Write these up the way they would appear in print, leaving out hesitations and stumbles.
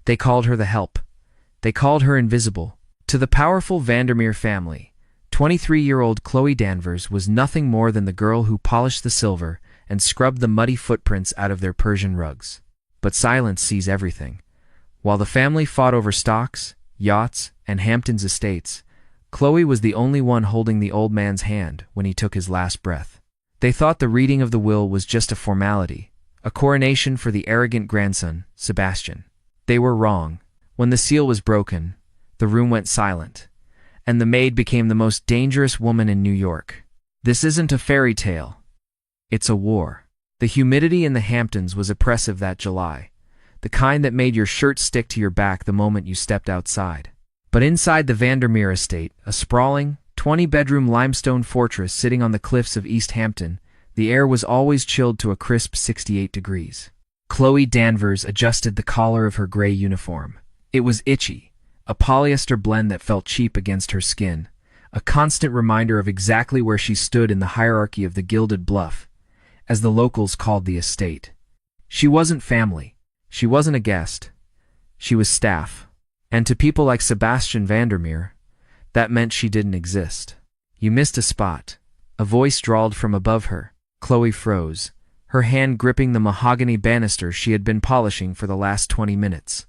They called her the Help. They called her invisible. To the powerful Vandermeer family, 23-year-old Chloe Danvers was nothing more than the girl who polished the silver and scrubbed the muddy footprints out of their Persian rugs. But silence sees everything. While the family fought over stocks, yachts, and Hampton's estates, Chloe was the only one holding the old man's hand when he took his last breath. They thought the reading of the will was just a formality, a coronation for the arrogant grandson, Sebastian. They were wrong. When the seal was broken, the room went silent, and the maid became the most dangerous woman in New York. This isn't a fairy tale. It's a war. The humidity in the Hamptons was oppressive that July, the kind that made your shirt stick to your back the moment you stepped outside. But inside the Vandermeer estate, a sprawling, 20-bedroom limestone fortress sitting on the cliffs of East Hampton, the air was always chilled to a crisp 68 degrees. Chloe Danvers adjusted the collar of her gray uniform. It was itchy, a polyester blend that felt cheap against her skin, a constant reminder of exactly where she stood in the hierarchy of the Gilded Bluff, as the locals called the estate. She wasn't family. She wasn't a guest. She was staff. And to people like Sebastian Vandermeer, that meant she didn't exist. You missed a spot. A voice drawled from above her. Chloe froze, her hand gripping the mahogany banister she had been polishing for the last 20 minutes.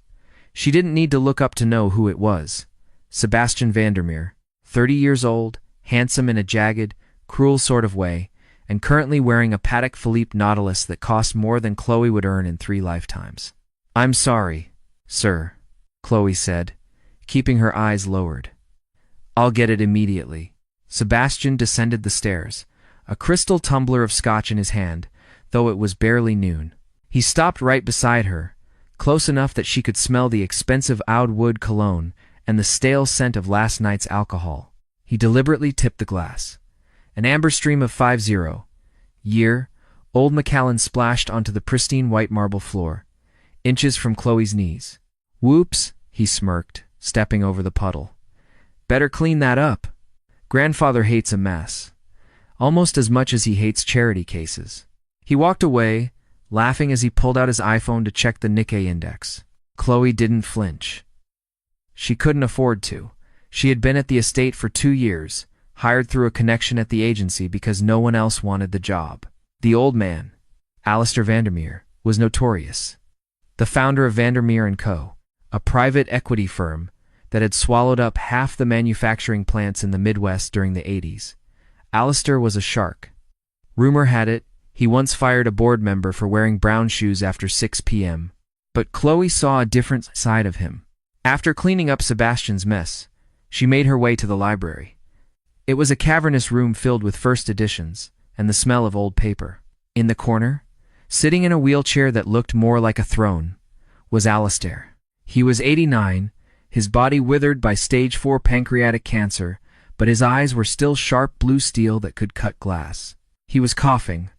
She didn't need to look up to know who it was. Sebastian Vandermeer, 30 years old, handsome in a jagged, cruel sort of way, and currently wearing a Patek Philippe Nautilus that cost more than Chloe would earn in 3 lifetimes. "I'm sorry, sir," Chloe said, keeping her eyes lowered. "I'll get it immediately." Sebastian descended the stairs, a crystal tumbler of scotch in his hand, though it was barely noon. He stopped right beside her, close enough that she could smell the expensive oud wood cologne and the stale scent of last night's alcohol. He deliberately tipped the glass. An amber stream of 50 year old Macallan splashed onto the pristine white marble floor, inches from Chloe's knees. "Whoops," he smirked, stepping over the puddle. "Better clean that up. Grandfather hates a mess, almost as much as he hates charity cases." He walked away, laughing as he pulled out his iPhone to check the Nikkei index. Chloe didn't flinch. She couldn't afford to. She had been at the estate for 2 years, hired through a connection at the agency because no one else wanted the job. The old man, Alistair Vandermeer, was notorious. The founder of Vandermeer & Co., a private equity firm that had swallowed up half the manufacturing plants in the Midwest during the 80s. Alistair was a shark. Rumor had it, he once fired a board member for wearing brown shoes after 6 p.m. But Chloe saw a different side of him. After cleaning up Sebastian's mess, she made her way to the library. It was a cavernous room filled with first editions and the smell of old paper. In the corner, sitting in a wheelchair that looked more like a throne, was Alistair. He was 89, his body withered by stage 4 pancreatic cancer, but his eyes were still sharp blue steel that could cut glass. He was coughing,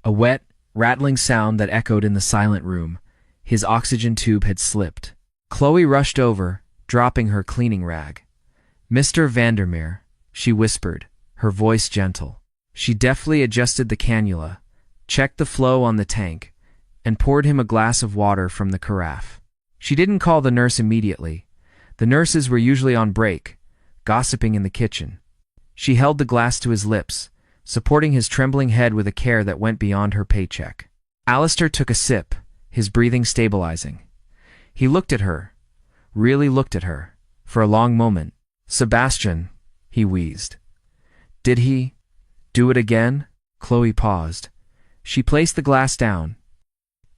a wet, rattling sound that echoed in the silent room. His oxygen tube had slipped. Chloe rushed over, dropping her cleaning rag. "Mr. Vandermeer," she whispered, her voice gentle. She deftly adjusted the cannula, checked the flow on the tank, and poured him a glass of water from the carafe. She didn't call the nurse immediately. The nurses were usually on break, gossiping in the kitchen. She held the glass to his lips, supporting his trembling head with a care that went beyond her paycheck. Alistair took a sip, his breathing stabilizing. He looked at her, really looked at her, for a long moment. "Sebastian," he wheezed. "Did he do it again?" Chloe paused. She placed the glass down.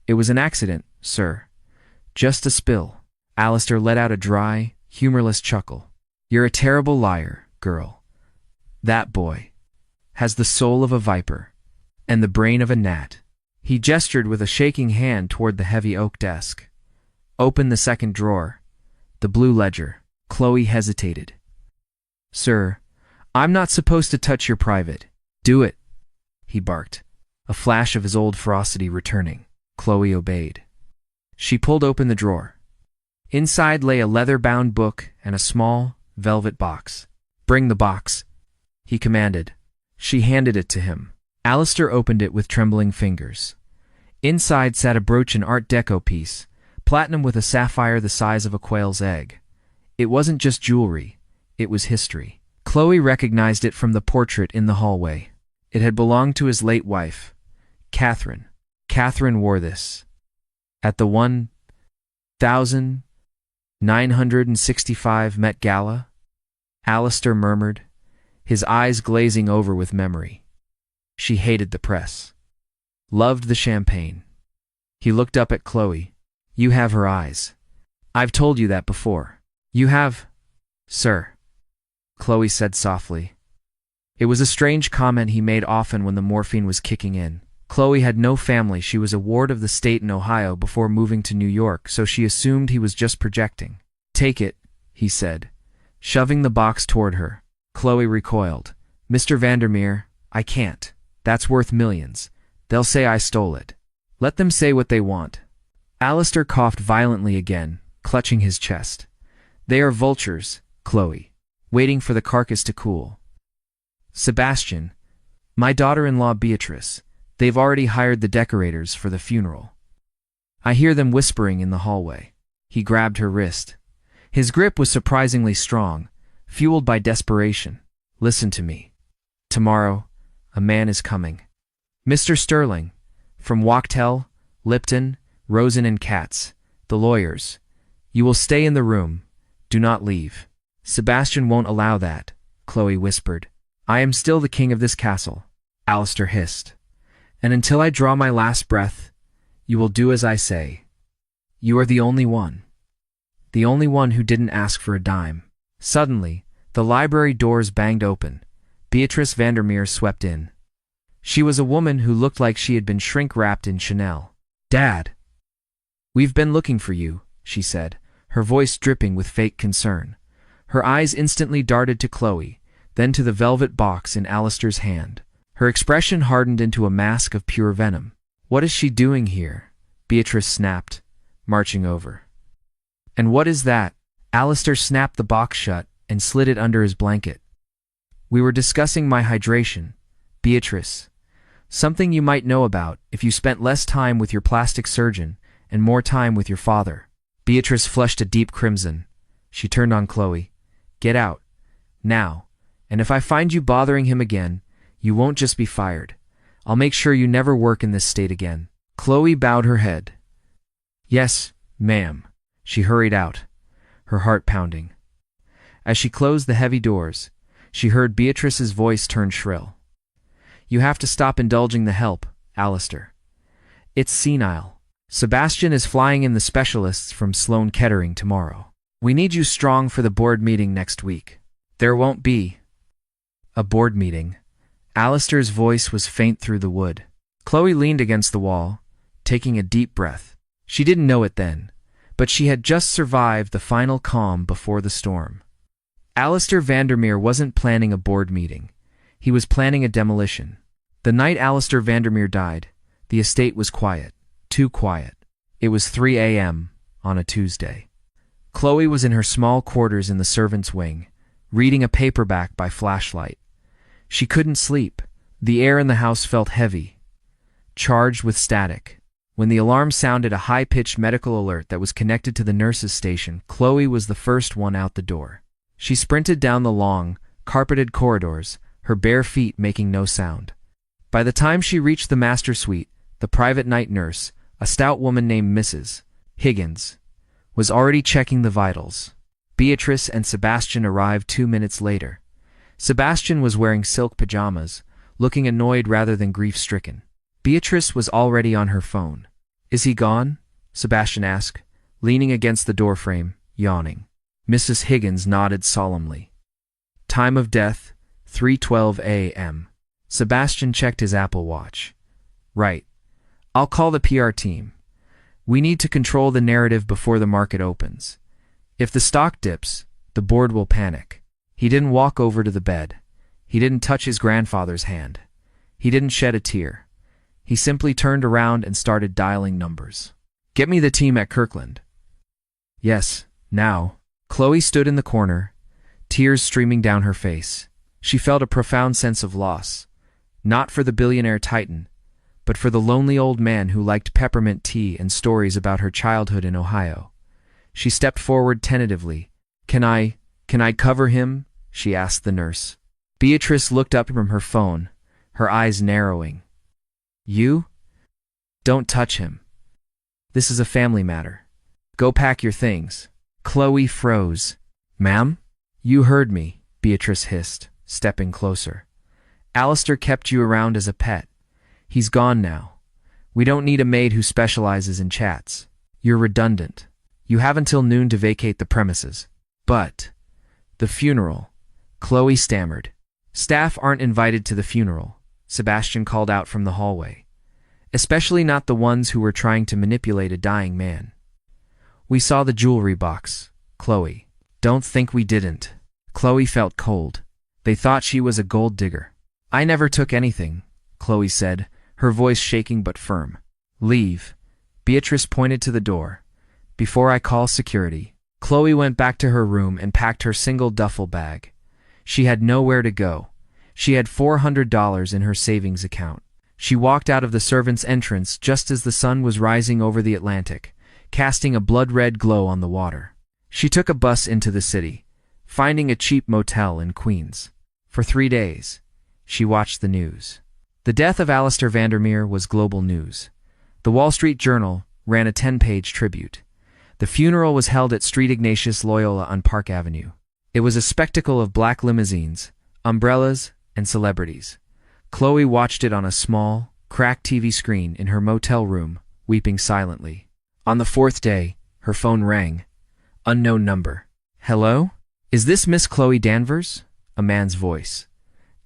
"It was an accident, sir. Just a spill." Alistair let out a dry, humorless chuckle. "You're a terrible liar, girl. That boy has the soul of a viper and the brain of a gnat." He gestured with a shaking hand toward the heavy oak desk. "Open the second drawer. The blue ledger." Chloe hesitated. "Sir, I'm not supposed to touch your private." "Do it," he barked, a flash of his old ferocity returning. Chloe obeyed. She pulled open the drawer. Inside lay a leather-bound book and a small, velvet box. "Bring the box," he commanded. She handed it to him. Alistair opened it with trembling fingers. Inside sat a brooch, an Art Deco piece, platinum with a sapphire the size of a quail's egg. It wasn't just jewelry, it was history. Chloe recognized it from the portrait in the hallway. It had belonged to his late wife, Catherine. Catherine wore this at the 1965 Met Gala. Alistair murmured, his eyes glazing over with memory. She hated the press. Loved the champagne. He looked up at Chloe. You have her eyes. I've told you that before. You have, sir, Chloe said softly. It was a strange comment he made often when the morphine was kicking in. Chloe had no family. She was a ward of the state in Ohio before moving to New York, so she assumed he was just projecting. Take it, he said, shoving the box toward her. Chloe recoiled. Mr. Vandermeer, I can't. That's worth millions. They'll say I stole it. Let them say what they want. Alistair coughed violently again, clutching his chest. They are vultures, Chloe, waiting for the carcass to cool. Sebastian, my daughter-in-law Beatrice, they've already hired the decorators for the funeral. I hear them whispering in the hallway. He grabbed her wrist. His grip was surprisingly strong, fueled by desperation. Listen to me. Tomorrow, a man is coming. Mr. Sterling, from Wachtell, Lipton, Rosen and Katz, the lawyers. You will stay in the room. Do not leave. Sebastian won't allow that, Chloe whispered. I am still the king of this castle, Alistair hissed. And until I draw my last breath, you will do as I say. You are the only one. The only one who didn't ask for a dime. Suddenly, the library doors banged open. Beatrice Vandermeer swept in. She was a woman who looked like she had been shrink-wrapped in Chanel. Dad! We've been looking for you, she said, her voice dripping with fake concern. Her eyes instantly darted to Chloe, then to the velvet box in Alistair's hand. Her expression hardened into a mask of pure venom. What is she doing here? Beatrice snapped, marching over. And what is that? Alistair snapped the box shut and slid it under his blanket. We were discussing my hydration, Beatrice. Something you might know about if you spent less time with your plastic surgeon and more time with your father. Beatrice flushed a deep crimson. She turned on Chloe. Get out. Now. And if I find you bothering him again, you won't just be fired. I'll make sure you never work in this state again. Chloe bowed her head. Yes, ma'am. She hurried out, her heart pounding. As she closed the heavy doors, she heard Beatrice's voice turn shrill. You have to stop indulging the help, Alistair. It's senile. Sebastian is flying in the specialists from Sloan Kettering tomorrow. We need you strong for the board meeting next week. There won't be a board meeting. Alistair's voice was faint through the wood. Chloe leaned against the wall, taking a deep breath. She didn't know it then, but she had just survived the final calm before the storm. Alistair Vandermeer wasn't planning a board meeting. He was planning a demolition. The night Alistair Vandermeer died, the estate was quiet. Too quiet. It was 3 a.m. on a Tuesday. Chloe was in her small quarters in the servants' wing, reading a paperback by flashlight. She couldn't sleep. The air in the house felt heavy, charged with static. When the alarm sounded a high-pitched medical alert that was connected to the nurse's station, Chloe was the first one out the door. She sprinted down the long, carpeted corridors, her bare feet making no sound. By the time she reached the master suite, the private night nurse, a stout woman named Mrs. Higgins, was already checking the vitals. Beatrice and Sebastian arrived 2 minutes later. Sebastian was wearing silk pajamas, looking annoyed rather than grief-stricken. Beatrice was already on her phone. Is he gone? Sebastian asked, leaning against the doorframe, yawning. Mrs. Higgins nodded solemnly. Time of death, 3:12 a.m. Sebastian checked his Apple Watch. Right. I'll call the PR team. We need to control the narrative before the market opens. If the stock dips, the board will panic. He didn't walk over to the bed. He didn't touch his grandfather's hand. He didn't shed a tear. He simply turned around and started dialing numbers. Get me the team at Kirkland. Yes, now. Chloe stood in the corner, tears streaming down her face. She felt a profound sense of loss, not for the billionaire titan, but for the lonely old man who liked peppermint tea and stories about her childhood in Ohio. She stepped forward tentatively. Can I cover him?" she asked the nurse. Beatrice looked up from her phone, her eyes narrowing. "You? Don't touch him. This is a family matter. Go pack your things." Chloe froze. "Ma'am?" "You heard me," Beatrice hissed, stepping closer. "Alistair kept you around as a pet. He's gone now. We don't need a maid who specializes in chats. You're redundant. You have until noon to vacate the premises." "But the funeral," Chloe stammered. "Staff aren't invited to the funeral," Sebastian called out from the hallway. "Especially not the ones who were trying to manipulate a dying man." "We saw the jewelry box, Chloe." "Don't think we didn't." Chloe felt cold. They thought she was a gold digger. "I never took anything," Chloe said, her voice shaking but firm. "Leave." Beatrice pointed to the door. "Before I call security." Chloe went back to her room and packed her single duffel bag. She had nowhere to go. She had $400 in her savings account. She walked out of the servants' entrance just as the sun was rising over the Atlantic, casting a blood-red glow on the water. She took a bus into the city, finding a cheap motel in Queens. For 3 days, she watched the news. The death of Alistair Vandermeer was global news. The Wall Street Journal ran a 10-page tribute. The funeral was held at Street Ignatius Loyola on Park Avenue. It was a spectacle of black limousines, umbrellas, and celebrities. Chloe watched it on a small, cracked TV screen in her motel room, weeping silently. On the 4th day, her phone rang. Unknown number. "Hello? Is this Miss Chloe Danvers?" A man's voice.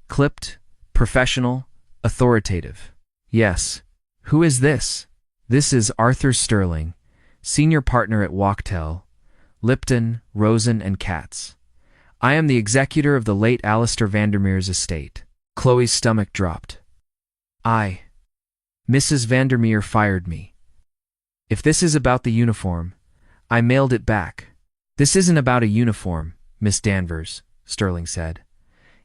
Clipped, professional, authoritative. "Yes. Who is this?" "This is Arthur Sterling, senior partner at Wachtell, Lipton, Rosen and Katz. I am the executor of the late Alistair Vandermeer's estate." Chloe's stomach dropped. Mrs. Vandermeer fired me. If this is about the uniform, I mailed it back." "This isn't about a uniform, Miss Danvers," Sterling said.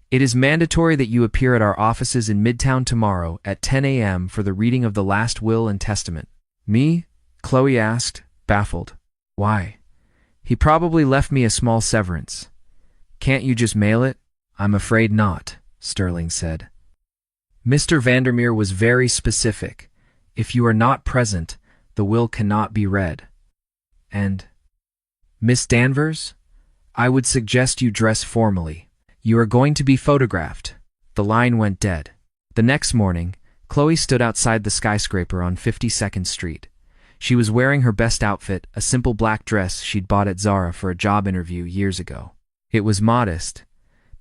"It is mandatory that you appear at our offices in Midtown tomorrow at 10 a.m. for the reading of the last will and testament." "Me?" Chloe asked, baffled. "Why?" "He probably left me a small severance. Can't you just mail it?" "I'm afraid not," Sterling said. "Mr. Vandermeer was very specific. If you are not present, the will cannot be read. And, Miss Danvers, I would suggest you dress formally. You are going to be photographed." The line went dead. The next morning, Chloe stood outside the skyscraper on 52nd Street. She was wearing her best outfit, a simple black dress she'd bought at Zara for a job interview years ago. It was modest,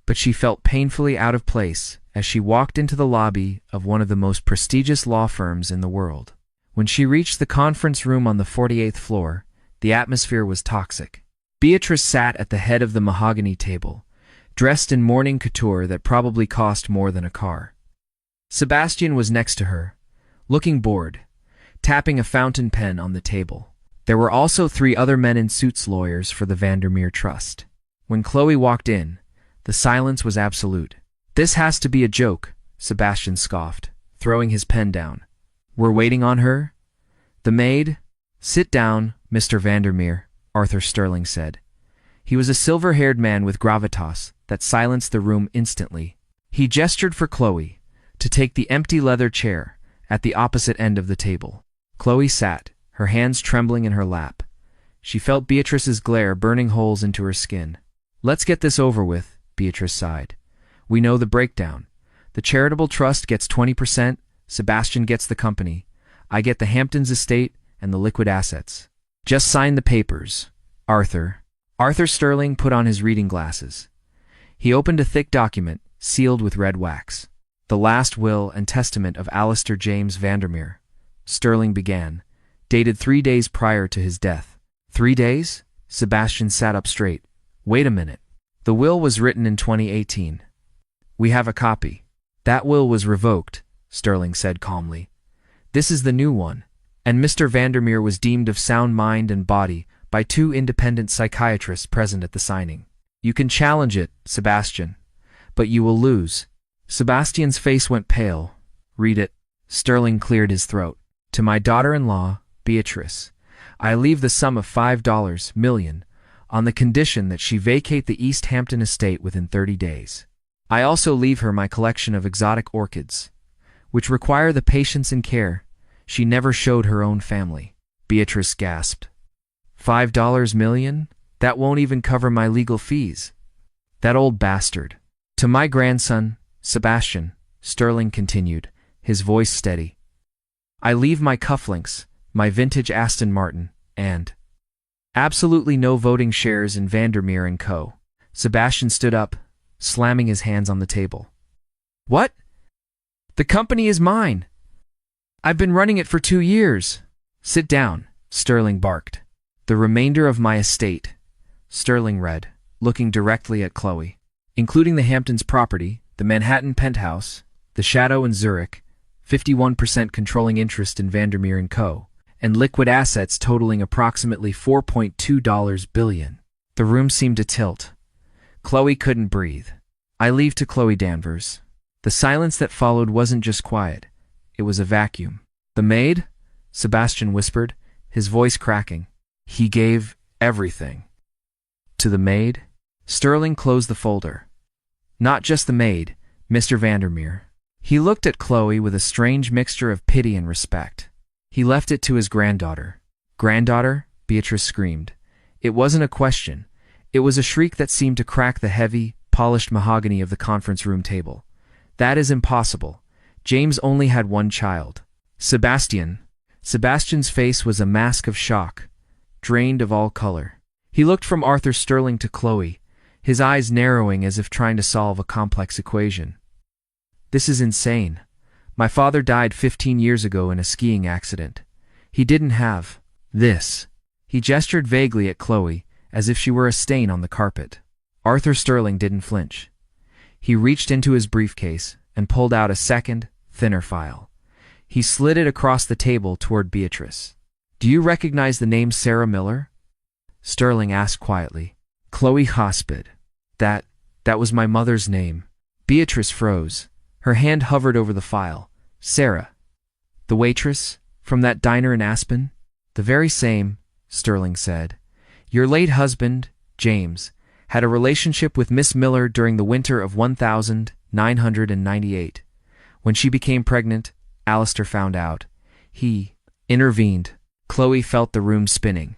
but she felt painfully out of place as she walked into the lobby of one of the most prestigious law firms in the world. When she reached the conference room on the 48th floor, the atmosphere was toxic. Beatrice sat at the head of the mahogany table, dressed in morning couture that probably cost more than a car. Sebastian was next to her, looking bored, tapping a fountain pen on the table. There were also 3 other men in suits, lawyers for the Vandermeer Trust. When Chloe walked in, the silence was absolute. "This has to be a joke," Sebastian scoffed, throwing his pen down. "We're waiting on her? The maid?" "Sit down, Mr. Vandermeer," Arthur Sterling said. He was a silver-haired man with gravitas that silenced the room instantly. He gestured for Chloe to take the empty leather chair at the opposite end of the table. Chloe sat, her hands trembling in her lap. She felt Beatrice's glare burning holes into her skin. "Let's get this over with," Beatrice sighed. "We know the breakdown. The charitable trust gets 20%, Sebastian gets the company. I get the Hamptons estate and the liquid assets. Just sign the papers, Arthur." Arthur Sterling put on his reading glasses. He opened a thick document, sealed with red wax. "The last will and testament of Alistair James Vandermeer," Sterling began, dated 3 days prior to his death. 3 days? Sebastian sat up straight. "Wait a minute. The will was written in 2018. We have a copy." "That will was revoked," Sterling said calmly. "This is the new one, and Mr. Vandermeer was deemed of sound mind and body by 2 independent psychiatrists present at the signing. You can challenge it, Sebastian, but you will lose." Sebastian's face went pale. "Read it," Sterling cleared his throat. To my daughter-in-law, Beatrice, I leave the sum of $5 million on the condition that she vacate the East Hampton estate within 30 days. I also leave her my collection of exotic orchids, which require the patience and care she never showed her own family. Beatrice gasped. $5 million? That won't even cover my legal fees. That old bastard. To my grandson, Sebastian, Sterling continued, his voice steady. I leave my cufflinks, my vintage Aston Martin, and absolutely no voting shares in Vandermeer & Co. Sebastian stood up, slamming his hands on the table. What? The company is mine. I've been running it for 2 years. Sit down, Sterling barked. The remainder of my estate, Sterling read, looking directly at Chloe, including the Hamptons property, the Manhattan penthouse, the Chateau in Zurich, 51% controlling interest in Vandermeer & Co., and liquid assets totaling approximately $4.2 billion. The room seemed to tilt. Chloe couldn't breathe. I leave to Chloe Danvers. The silence that followed wasn't just quiet. It was a vacuum. The maid? Sebastian whispered, his voice cracking. He gave everything. To the maid? Sterling closed the folder. Not just the maid, Mr. Vandermeer. He looked at Chloe with a strange mixture of pity and respect. He left it to his granddaughter. Granddaughter? Beatrice screamed. It wasn't a question. It was a shriek that seemed to crack the heavy, polished mahogany of the conference room table. That is impossible. James only had one child. Sebastian. Sebastian's face was a mask of shock, drained of all color. He looked from Arthur Sterling to Chloe, his eyes narrowing as if trying to solve a complex equation. This is insane. My father died 15 years ago in a skiing accident. He didn't have this. He gestured vaguely at Chloe, as if she were a stain on the carpet. Arthur Sterling didn't flinch. He reached into his briefcase and pulled out a second, thinner file. He slid it across the table toward Beatrice. Do you recognize the name Sarah Miller? Sterling asked quietly. Chloe Hospid. That was my mother's name. Beatrice froze. Her hand hovered over the file. Sarah. The waitress? From that diner in Aspen? The very same, Sterling said. Your late husband, James, had a relationship with Miss Miller during the winter of 1998. When she became pregnant, Alistair found out. He intervened. Chloe felt the room spinning.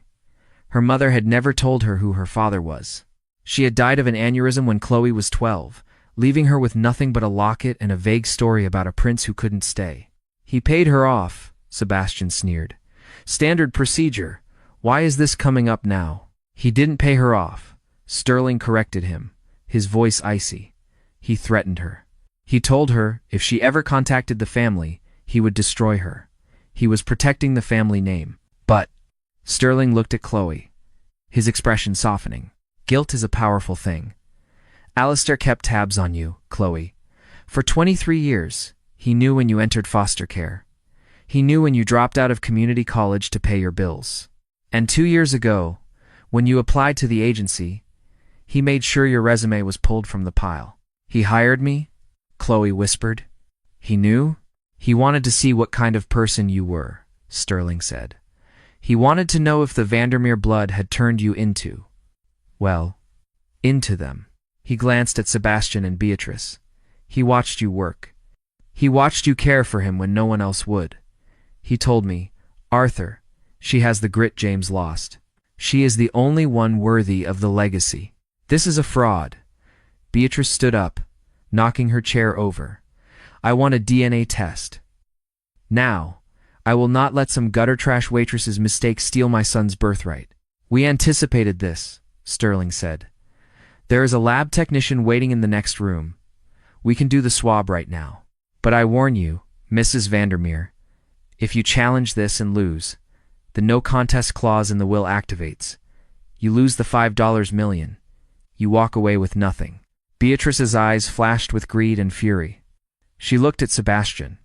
Her mother had never told her who her father was. She had died of an aneurysm when Chloe was 12, leaving her with nothing but a locket and a vague story about a prince who couldn't stay. He paid her off, Sebastian sneered. Standard procedure. Why is this coming up now? He didn't pay her off. Sterling corrected him, his voice icy. He threatened her. He told her if she ever contacted the family, he would destroy her. He was protecting the family name. But Sterling looked at Chloe, his expression softening. Guilt is a powerful thing. Alistair kept tabs on you, Chloe. For 23 years, he knew when you entered foster care. He knew when you dropped out of community college to pay your bills. And 2 years ago, when you applied to the agency, he made sure your resume was pulled from the pile. He hired me, Chloe whispered. He knew? He wanted to see what kind of person you were, Sterling said. He wanted to know if the Vandermeer blood had turned you into, well, into them. He glanced at Sebastian and Beatrice. He watched you work. He watched you care for him when no one else would. He told me, Arthur, she has the grit James lost. She is the only one worthy of the legacy. This is a fraud. Beatrice stood up, knocking her chair over. I want a DNA test. Now, I will not let some gutter trash waitress's mistake steal my son's birthright. We anticipated this, Sterling said. There is a lab technician waiting in the next room. We can do the swab right now. But I warn you, Mrs. Vandermeer, if you challenge this and lose, the no contest clause in the will activates. You lose the $5 million. You walk away with nothing. Beatrice's eyes flashed with greed and fury. She looked at Sebastian.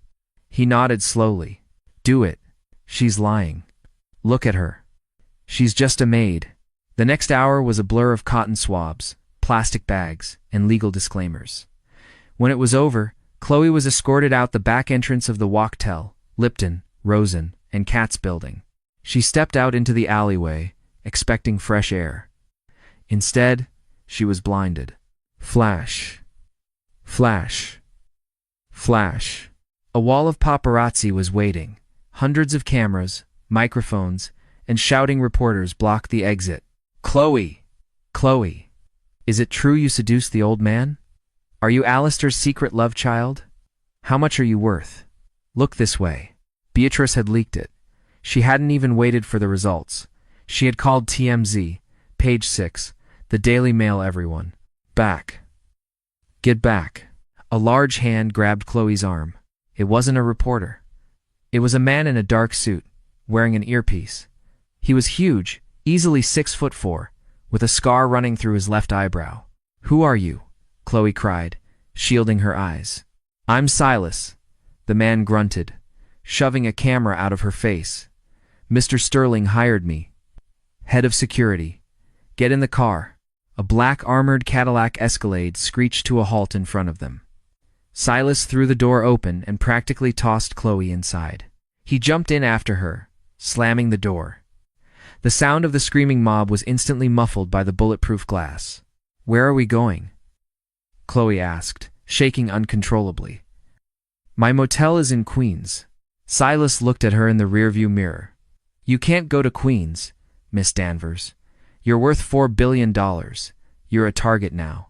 He nodded slowly. Do it. She's lying. Look at her. She's just a maid. The next hour was a blur of cotton swabs, plastic bags, and legal disclaimers. When it was over, Chloe was escorted out the back entrance of the Wachtel, Lipton, Rosen, and Katz building. She stepped out into the alleyway, expecting fresh air. Instead, she was blinded. Flash. Flash. Flash. A wall of paparazzi was waiting. Hundreds of cameras, microphones, and shouting reporters blocked the exit. Chloe! Chloe! Is it true you seduced the old man? Are you Alistair's secret love child? How much are you worth? Look this way. Beatrice had leaked it. She hadn't even waited for the results. She had called TMZ, Page 6, the Daily Mail everyone. Back. Get back. A large hand grabbed Chloe's arm. It wasn't a reporter. It was a man in a dark suit, wearing an earpiece. He was huge, easily 6'4", with a scar running through his left eyebrow. Who are you? Chloe cried, shielding her eyes. I'm Silas, the man grunted, shoving a camera out of her face. Mr. Sterling hired me. Head of security. Get in the car. A black armored Cadillac Escalade screeched to a halt in front of them. Silas threw the door open and practically tossed Chloe inside. He jumped in after her, slamming the door. The sound of the screaming mob was instantly muffled by the bulletproof glass. Where are we going? Chloe asked, shaking uncontrollably. My motel is in Queens. Silas looked at her in the rearview mirror. You can't go to Queens, Miss Danvers. You're worth $4 billion. You're a target now.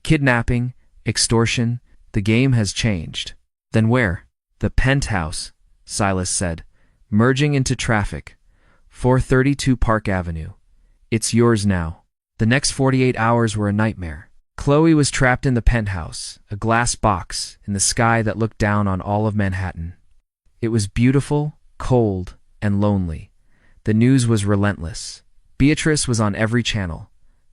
Kidnapping, extortion, the game has changed. Then where? The penthouse, Silas said, merging into traffic. 432 Park Avenue. It's yours now. The next 48 hours were a nightmare. Chloe was trapped in the penthouse, a glass box in the sky that looked down on all of Manhattan. It was beautiful, cold, and lonely. The news was relentless. Beatrice was on every channel,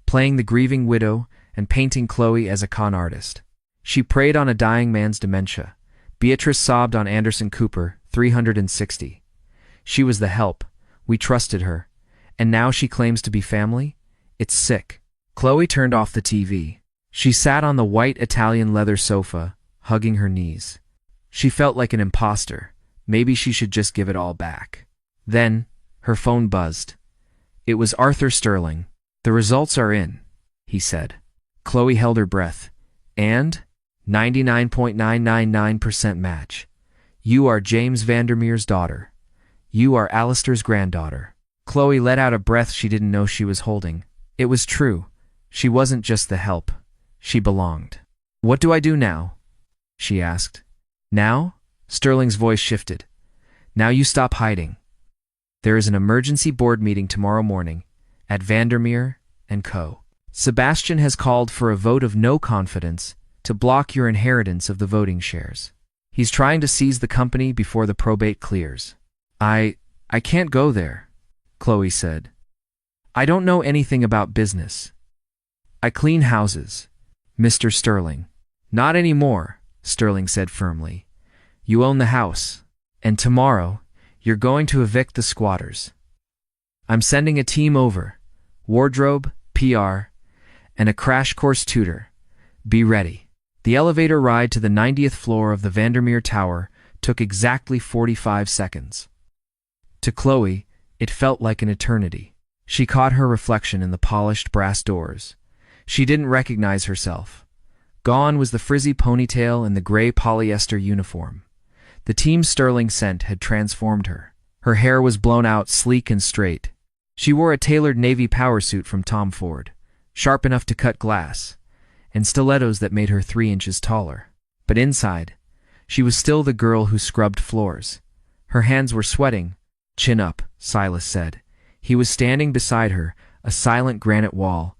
playing the grieving widow and painting Chloe as a con artist. She preyed on a dying man's dementia. Beatrice sobbed on Anderson Cooper, 360. She was the help. We trusted her. And now she claims to be family? It's sick. Chloe turned off the TV. She sat on the white Italian leather sofa, hugging her knees. She felt like an imposter. Maybe she should just give it all back. Then, her phone buzzed. It was Arthur Sterling. The results are in, he said. Chloe held her breath. And? 99.999% match. You are James Vandermeer's daughter. You are Alistair's granddaughter. Chloe let out a breath she didn't know she was holding. It was true. She wasn't just the help. She belonged. What do I do now? She asked. Now? Sterling's voice shifted. Now you stop hiding. There is an emergency board meeting tomorrow morning at Vandermeer & Co. Sebastian has called for a vote of no confidence to block your inheritance of the voting shares. He's trying to seize the company before the probate clears. I can't go there, Chloe said. I don't know anything about business. I clean houses, Mr. Sterling. Not anymore, Sterling said firmly. You own the house, and tomorrow you're going to evict the squatters. I'm sending a team over, wardrobe, PR, and a crash course tutor. Be ready. The elevator ride to the 90th floor of the Vandermeer Tower took exactly 45 seconds. To Chloe, it felt like an eternity. She caught her reflection in the polished brass doors. She didn't recognize herself. Gone was the frizzy ponytail and the gray polyester uniform. The team Sterling sent had transformed her. Her hair was blown out sleek and straight. She wore a tailored navy power suit from Tom Ford, sharp enough to cut glass, and stilettos that made her 3 inches taller. But inside, she was still the girl who scrubbed floors. Her hands were sweating. Chin up, Silas said. He was standing beside her, a silent granite wall.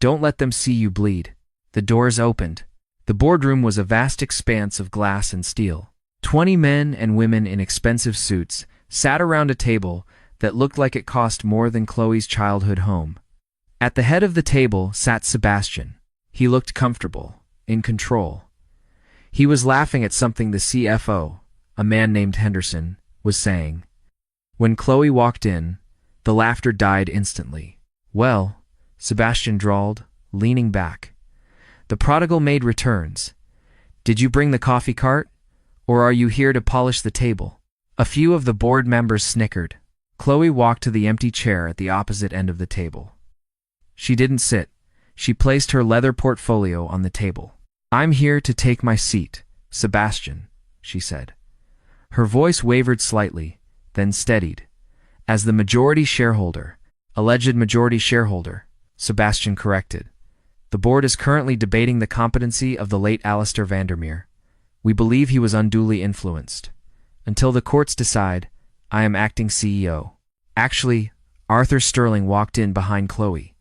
Don't let them see you bleed. The doors opened. The boardroom was a vast expanse of glass and steel. 20 men and women in expensive suits sat around a table that looked like it cost more than Chloe's childhood home. At the head of the table sat Sebastian. He looked comfortable, in control. He was laughing at something the CFO, a man named Henderson, was saying. When Chloe walked in, the laughter died instantly. Well, Sebastian drawled, leaning back. The prodigal maid returns. Did you bring the coffee cart? Or are you here to polish the table? A few of the board members snickered. Chloe walked to the empty chair at the opposite end of the table. She didn't sit. She placed her leather portfolio on the table. I'm here to take my seat, Sebastian, she said. Her voice wavered slightly, then steadied. As the majority shareholder, alleged majority shareholder, Sebastian corrected. The board is currently debating the competency of the late Alistair Vandermeer. We believe he was unduly influenced. Until the courts decide, I am acting CEO. Actually, Arthur Sterling walked in behind Chloe.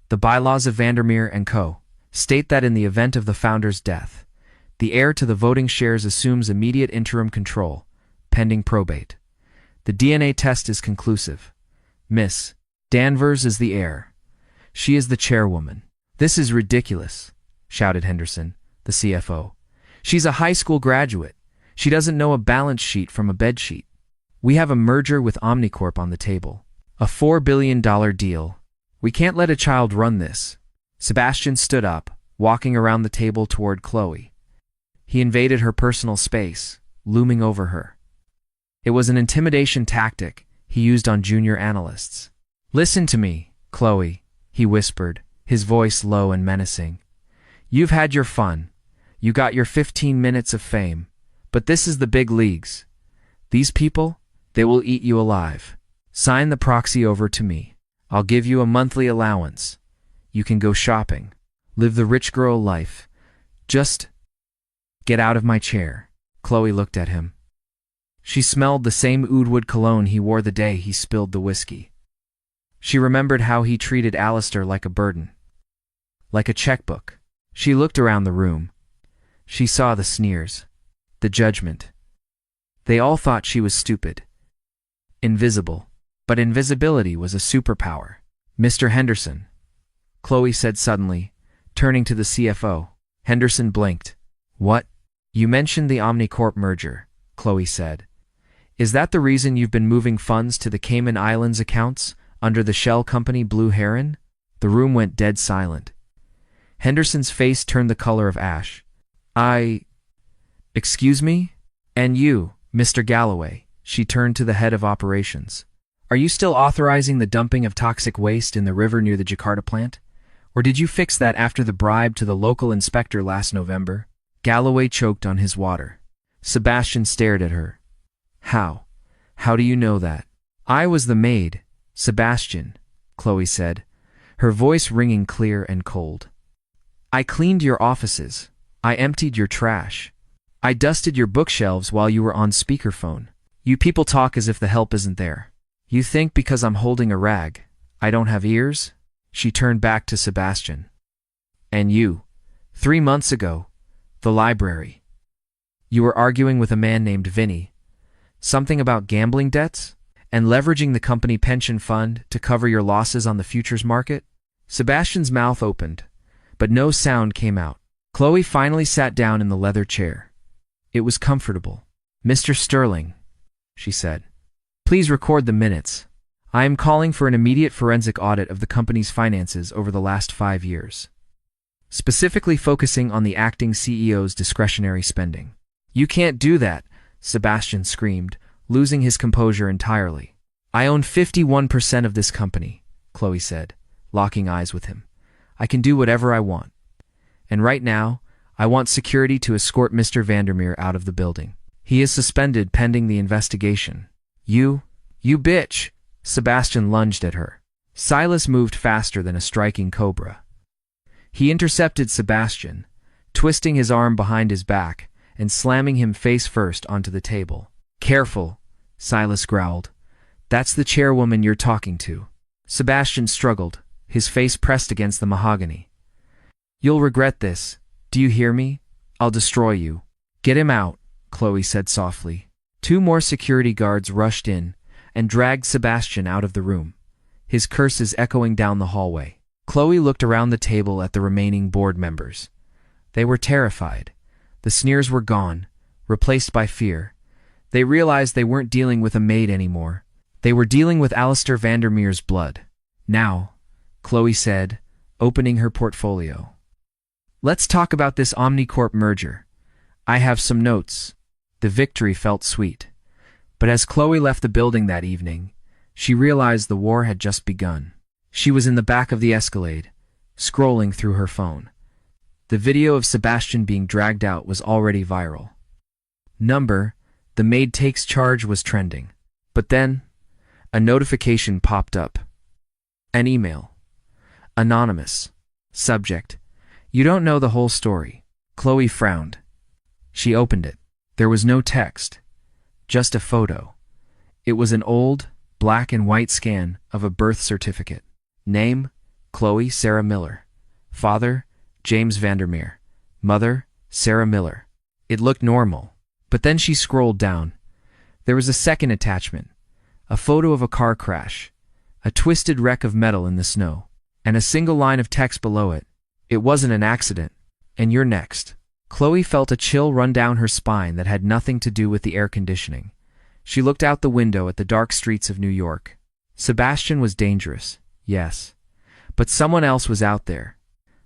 The bylaws of Vandermeer & Co. state that in the event of the founder's death, the heir to the voting shares assumes immediate interim control, pending probate. The DNA test is conclusive. Miss Danvers is the heir. She is the chairwoman. This is ridiculous, shouted Henderson, the CFO. She's a high school graduate. She doesn't know a balance sheet from a bedsheet. We have a merger with Omnicorp on the table. A $4 billion deal. We can't let a child run this. Sebastian stood up, walking around the table toward Chloe. He invaded her personal space, looming over her. It was an intimidation tactic he used on junior analysts. Listen to me, Chloe, he whispered, his voice low and menacing. You've had your fun. You got your 15 minutes of fame. But this is the big leagues. These people, they will eat you alive. Sign the proxy over to me. I'll give you a monthly allowance. You can go shopping. Live the rich girl life. Just get out of my chair. Chloe looked at him. She smelled the same oudwood cologne he wore the day he spilled the whiskey. She remembered how he treated Alistair like a burden. Like a checkbook. She looked around the room. She saw the sneers. The judgment. They all thought she was stupid. Invisible. But invisibility was a superpower. Mr. Henderson, Chloe said suddenly, turning to the CFO. Henderson blinked. What? You mentioned the Omnicorp merger, Chloe said. Is that the reason you've been moving funds to the Cayman Islands accounts under the shell company Blue Heron? The room went dead silent. Henderson's face turned the color of ash. Excuse me? And you, Mr. Galloway, she turned to the head of operations. Are you still authorizing the dumping of toxic waste in the river near the Jakarta plant? Or did you fix that after the bribe to the local inspector last November? Galloway choked on his water. Sebastian stared at her. How? How do you know that? I was the maid, Sebastian, Chloe said, her voice ringing clear and cold. I cleaned your offices. I emptied your trash. I dusted your bookshelves while you were on speakerphone. You people talk as if the help isn't there. You think because I'm holding a rag, I don't have ears? She turned back to Sebastian. And you, 3 months ago, the library. You were arguing with a man named Vinny. Something about gambling debts? And leveraging the company pension fund to cover your losses on the futures market? Sebastian's mouth opened, but no sound came out. Chloe finally sat down in the leather chair. It was comfortable. Mr. Sterling, she said, please record the minutes. I am calling for an immediate forensic audit of the company's finances over the last 5 years, specifically focusing on the acting CEO's discretionary spending. You can't do that, Sebastian screamed, losing his composure entirely. I own 51% of this company, Chloe said, locking eyes with him. I can do whatever I want. And right now, I want security to escort Mr. Vandermeer out of the building. He is suspended pending the investigation. You bitch! Sebastian lunged at her. Silas moved faster than a striking cobra. He intercepted Sebastian, twisting his arm behind his back and slamming him face first onto the table. Careful, Silas growled. That's the chairwoman you're talking to. Sebastian struggled, his face pressed against the mahogany. You'll regret this. Do you hear me? I'll destroy you. Get him out, Chloe said softly. 2 more security guards rushed in and dragged Sebastian out of the room, his curses echoing down the hallway. Chloe looked around the table at the remaining board members. They were terrified. The sneers were gone, replaced by fear. They realized they weren't dealing with a maid anymore. They were dealing with Alistair Vandermeer's blood. Now, Chloe said, opening her portfolio. Let's talk about this Omnicorp merger. I have some notes. The victory felt sweet. But as Chloe left the building that evening, she realized the war had just begun. She was in the back of the Escalade, scrolling through her phone. The video of Sebastian being dragged out was already viral. The Maid takes charge was trending. But then, a notification popped up. An email. Anonymous. Subject: You don't know the whole story. Chloe frowned. She opened it. There was no text. Just a photo. It was an old, black and white scan of a birth certificate. Name: Chloe Sarah Miller. Father: James Vandermeer. Mother: Sarah Miller. It looked normal. But then she scrolled down. There was a second attachment. A photo of a car crash. A twisted wreck of metal in the snow. And a single line of text below it. It wasn't an accident. And you're next. Chloe felt a chill run down her spine that had nothing to do with the air conditioning. She looked out the window at the dark streets of New York. Sebastian was dangerous, yes. But someone else was out there.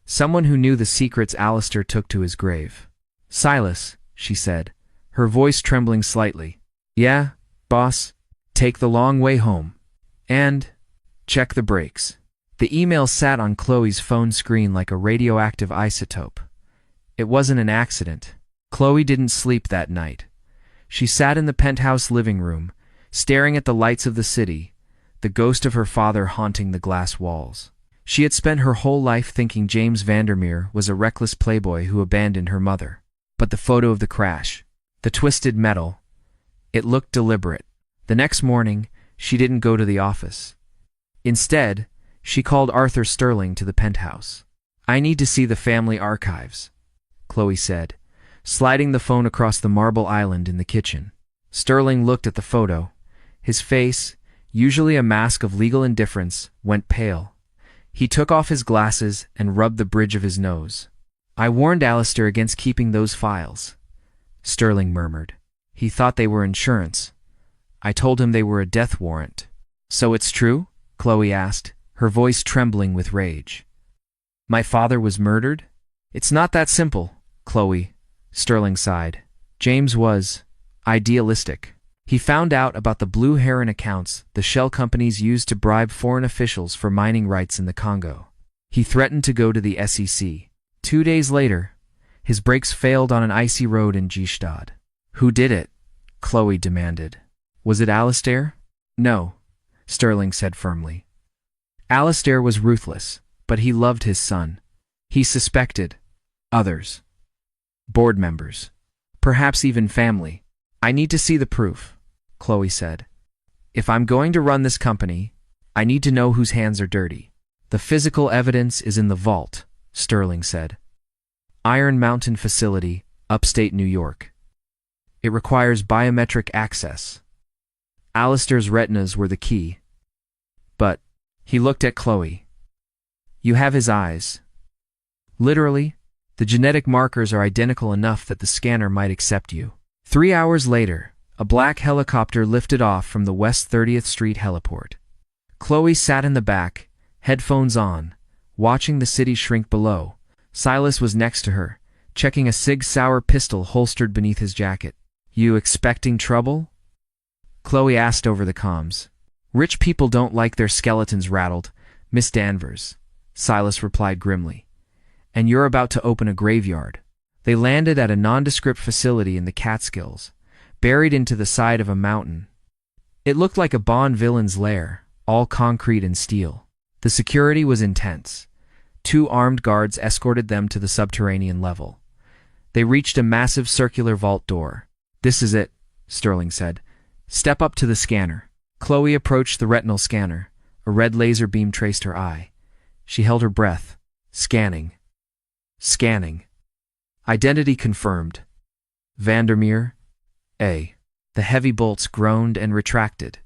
Someone who knew the secrets Alistair took to his grave. Silas, she said, her voice trembling slightly. Yeah, boss. Take the long way home. And check the brakes. The email sat on Chloe's phone screen like a radioactive isotope. It wasn't an accident. Chloe didn't sleep that night. She sat in the penthouse living room, staring at the lights of the city, the ghost of her father haunting the glass walls. She had spent her whole life thinking James Vandermeer was a reckless playboy who abandoned her mother. But the photo of the crash, the twisted metal, it looked deliberate. The next morning, she didn't go to the office. Instead, she called Arthur Sterling to the penthouse. I need to see the family archives, Chloe said, sliding the phone across the marble island in the kitchen. Sterling looked at the photo. His face, usually a mask of legal indifference, went pale. He took off his glasses and rubbed the bridge of his nose. I warned Alistair against keeping those files, Sterling murmured. He thought they were insurance. I told him they were a death warrant. So it's true? Chloe asked, her voice trembling with rage. My father was murdered? It's not that simple, Chloe, Sterling sighed. James was idealistic. He found out about the Blue Heron accounts the shell companies used to bribe foreign officials for mining rights in the Congo. He threatened to go to the SEC. 2 days later, his brakes failed on an icy road in Gstaad. Who did it? Chloe demanded. Was it Alistair? No, Sterling said firmly. Alistair was ruthless, but he loved his son. He suspected others. Board members. Perhaps even family. I need to see the proof, Chloe said. If I'm going to run this company, I need to know whose hands are dirty. The physical evidence is in the vault, Sterling said. Iron Mountain Facility, upstate New York. It requires biometric access. Alistair's retinas were the key. But he looked at Chloe. You have his eyes. Literally, the genetic markers are identical enough that the scanner might accept you. 3 hours later, a black helicopter lifted off from the West 30th Street heliport. Chloe sat in the back, headphones on, watching the city shrink below. Silas was next to her, checking a Sig Sauer pistol holstered beneath his jacket. You expecting trouble? Chloe asked over the comms. Rich people don't like their skeletons rattled, Miss Danvers, Silas replied grimly. And you're about to open a graveyard. They landed at a nondescript facility in the Catskills, buried into the side of a mountain. It looked like a Bond villain's lair, all concrete and steel. The security was intense. 2 armed guards escorted them to the subterranean level. They reached a massive circular vault door. This is it, Sterling said. Step up to the scanner. Chloe approached the retinal scanner. A red laser beam traced her eye. She held her breath. Scanning. Scanning. Identity confirmed. Vandermeer, A. The heavy bolts groaned and retracted.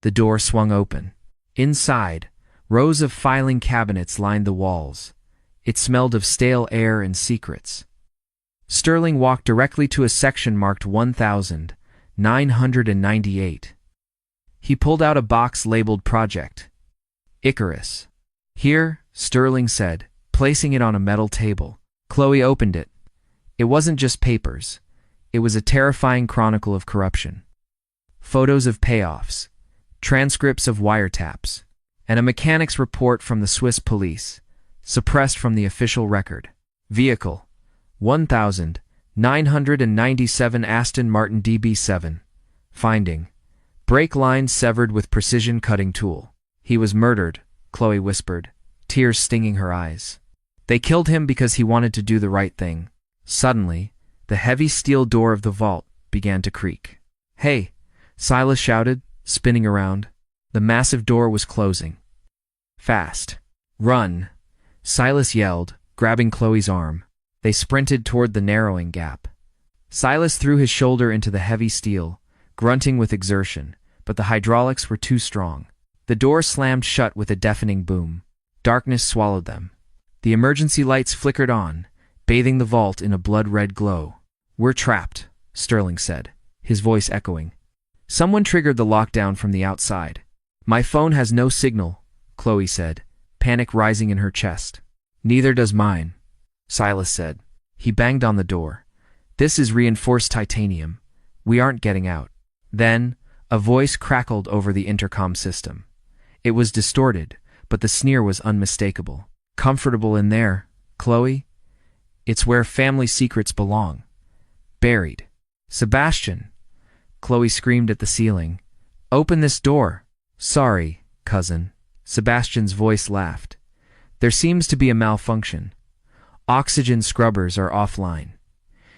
The door swung open. Inside, rows of filing cabinets lined the walls. It smelled of stale air and secrets. Sterling walked directly to a section marked 1998. He pulled out a box labeled Project Icarus. Here, Sterling said, placing it on a metal table. Chloe opened it. It wasn't just papers. It was a terrifying chronicle of corruption. Photos of payoffs, transcripts of wiretaps, and a mechanic's report from the Swiss police, suppressed from the official record. Vehicle: 1997 Aston Martin DB7. Finding: brake line severed with precision cutting tool. He was murdered, Chloe whispered, tears stinging her eyes. They killed him because he wanted to do the right thing. Suddenly, the heavy steel door of the vault began to creak. "Hey!" Silas shouted, spinning around. The massive door was closing. "Fast! Run!" Silas yelled, grabbing Chloe's arm. They sprinted toward the narrowing gap. Silas threw his shoulder into the heavy steel, grunting with exertion, but the hydraulics were too strong. The door slammed shut with a deafening boom. Darkness swallowed them. The emergency lights flickered on, bathing the vault in a blood-red glow. "We're trapped," Sterling said, his voice echoing. "Someone triggered the lockdown from the outside." "My phone has no signal," Chloe said, panic rising in her chest. "Neither does mine," Silas said. He banged on the door. "This is reinforced titanium. We aren't getting out." Then, a voice crackled over the intercom system. It was distorted, but the sneer was unmistakable. "Comfortable in there, Chloe? It's where family secrets belong. Buried." "Sebastian!" Chloe screamed at the ceiling. "Open this door." "Sorry, cousin." Sebastian's voice laughed. "There seems to be a malfunction. Oxygen scrubbers are offline.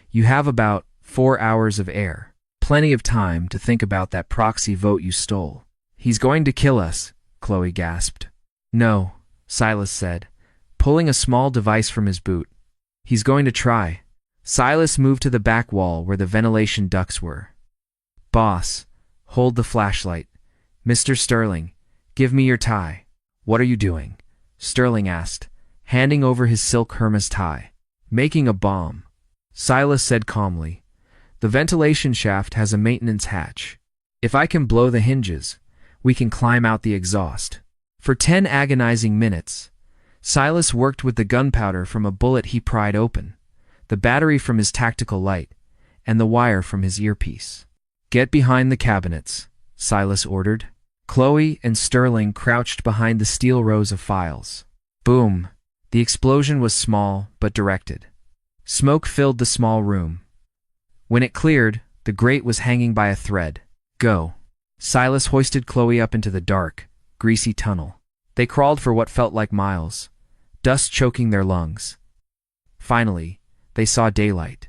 You have about 4 hours of air. Plenty of time to think about that proxy vote you stole." "He's going to kill us," Chloe gasped. "No," Silas said, pulling a small device from his boot. "He's going to try." Silas moved to the back wall where the ventilation ducts were. "Boss, hold the flashlight. Mr. Sterling, give me your tie." "What are you doing?" Sterling asked, handing over his silk Hermes tie. "Making a bomb," Silas said calmly. "The ventilation shaft has a maintenance hatch. If I can blow the hinges, we can climb out the exhaust." For 10 agonizing minutes, Silas worked with the gunpowder from a bullet he pried open, the battery from his tactical light, and the wire from his earpiece. "Get behind the cabinets," Silas ordered. Chloe and Sterling crouched behind the steel rows of files. Boom! The explosion was small but directed. Smoke filled the small room. When it cleared, the grate was hanging by a thread. "Go." Silas hoisted Chloe up into the dark, greasy tunnel. They crawled for what felt like miles, dust choking their lungs. Finally, they saw daylight.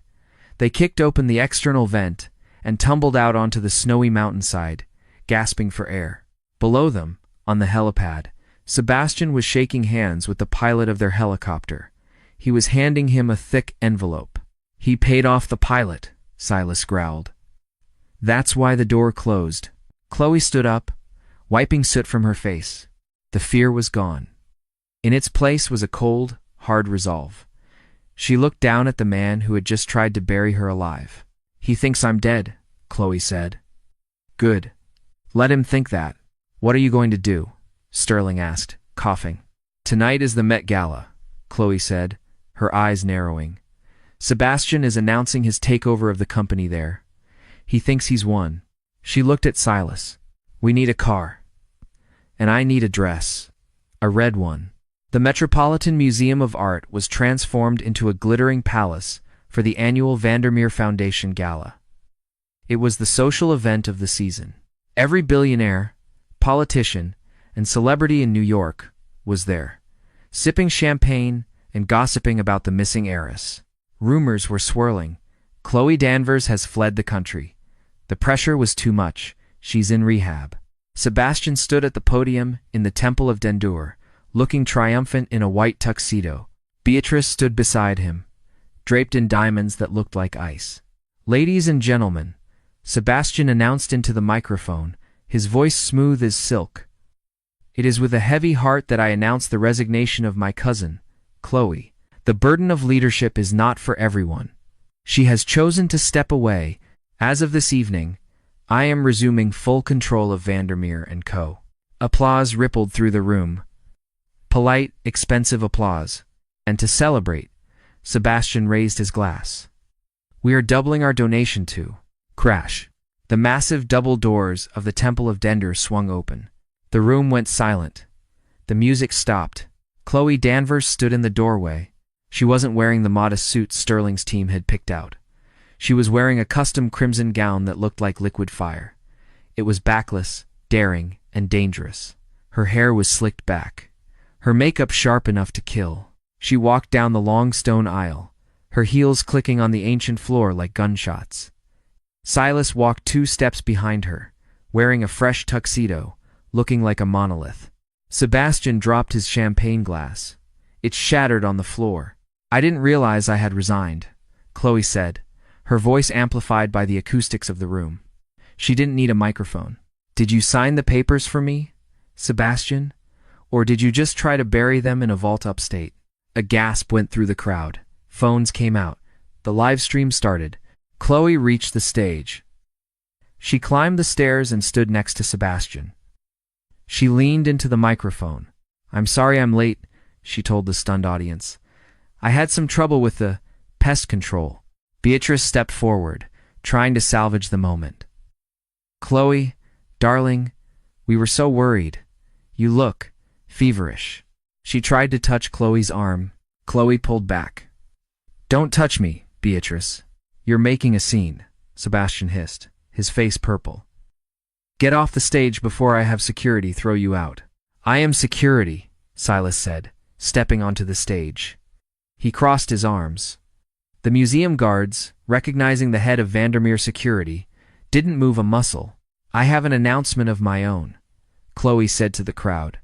They kicked open the external vent and tumbled out onto the snowy mountainside, gasping for air. Below them, on the helipad, Sebastian was shaking hands with the pilot of their helicopter. He was handing him a thick envelope. "He paid off the pilot," Silas growled. "That's why the door closed." Chloe stood up, wiping soot from her face. The fear was gone. In its place was a cold, hard resolve. She looked down at the man who had just tried to bury her alive. "He thinks I'm dead," Chloe said. "Good. Let him think that." "What are you going to do?" Sterling asked, coughing. "Tonight is the Met Gala," Chloe said, her eyes narrowing. "Sebastian is announcing his takeover of the company there. He thinks he's won." She looked at Silas. "We need a car. And I need a dress. A red one." The Metropolitan Museum of Art was transformed into a glittering palace for the annual Vandermeer Foundation Gala. It was the social event of the season. Every billionaire, politician, and celebrity in New York was there, sipping champagne and gossiping about the missing heiress. Rumors were swirling. "Chloe Danvers has fled the country. The pressure was too much. She's in rehab." Sebastian stood at the podium in the Temple of Dendur, looking triumphant in a white tuxedo. Beatrice stood beside him, draped in diamonds that looked like ice. "Ladies and gentlemen," Sebastian announced into the microphone, his voice smooth as silk. "It is with a heavy heart that I announce the resignation of my cousin, Chloe. The burden of leadership is not for everyone. She has chosen to step away. As of this evening, I am resuming full control of Vandermeer and Co." Applause rippled through the room. Polite, expensive applause. And to celebrate, Sebastian raised his glass. We are doubling our donation to. Crash. The massive double doors of the Temple of Dender swung open. The room went silent. The music stopped. Chloe Danvers stood in the doorway. She wasn't wearing the modest suit Sterling's team had picked out. She was wearing a custom crimson gown that looked like liquid fire. It was backless, daring, and dangerous. Her hair was slicked back. Her makeup sharp enough to kill. She walked down the long stone aisle, her heels clicking on the ancient floor like gunshots. Silas walked 2 steps behind her, wearing a fresh tuxedo, looking like a monolith. Sebastian dropped his champagne glass. It shattered on the floor. I didn't realize I had resigned, Chloe said, her voice amplified by the acoustics of the room. She didn't need a microphone. Did you sign the papers for me, Sebastian? Or did you just try to bury them in a vault upstate? A gasp went through the crowd. Phones came out. The live stream started. Chloe reached the stage. She climbed the stairs and stood next to Sebastian. She leaned into the microphone. "I'm sorry I'm late," she told the stunned audience. "I had some trouble with the pest control." Beatrice stepped forward, trying to salvage the moment. "Chloe, darling, we were so worried. You look feverish." She tried to touch Chloe's arm. Chloe pulled back. "Don't touch me, Beatrice. You're making a scene," Sebastian hissed, his face purple. "Get off the stage before I have security throw you out." "I am security," Silas said, stepping onto the stage. He crossed his arms. The museum guards, recognizing the head of Vandermeer Security, didn't move a muscle. "I have an announcement of my own," Chloe said to the crowd.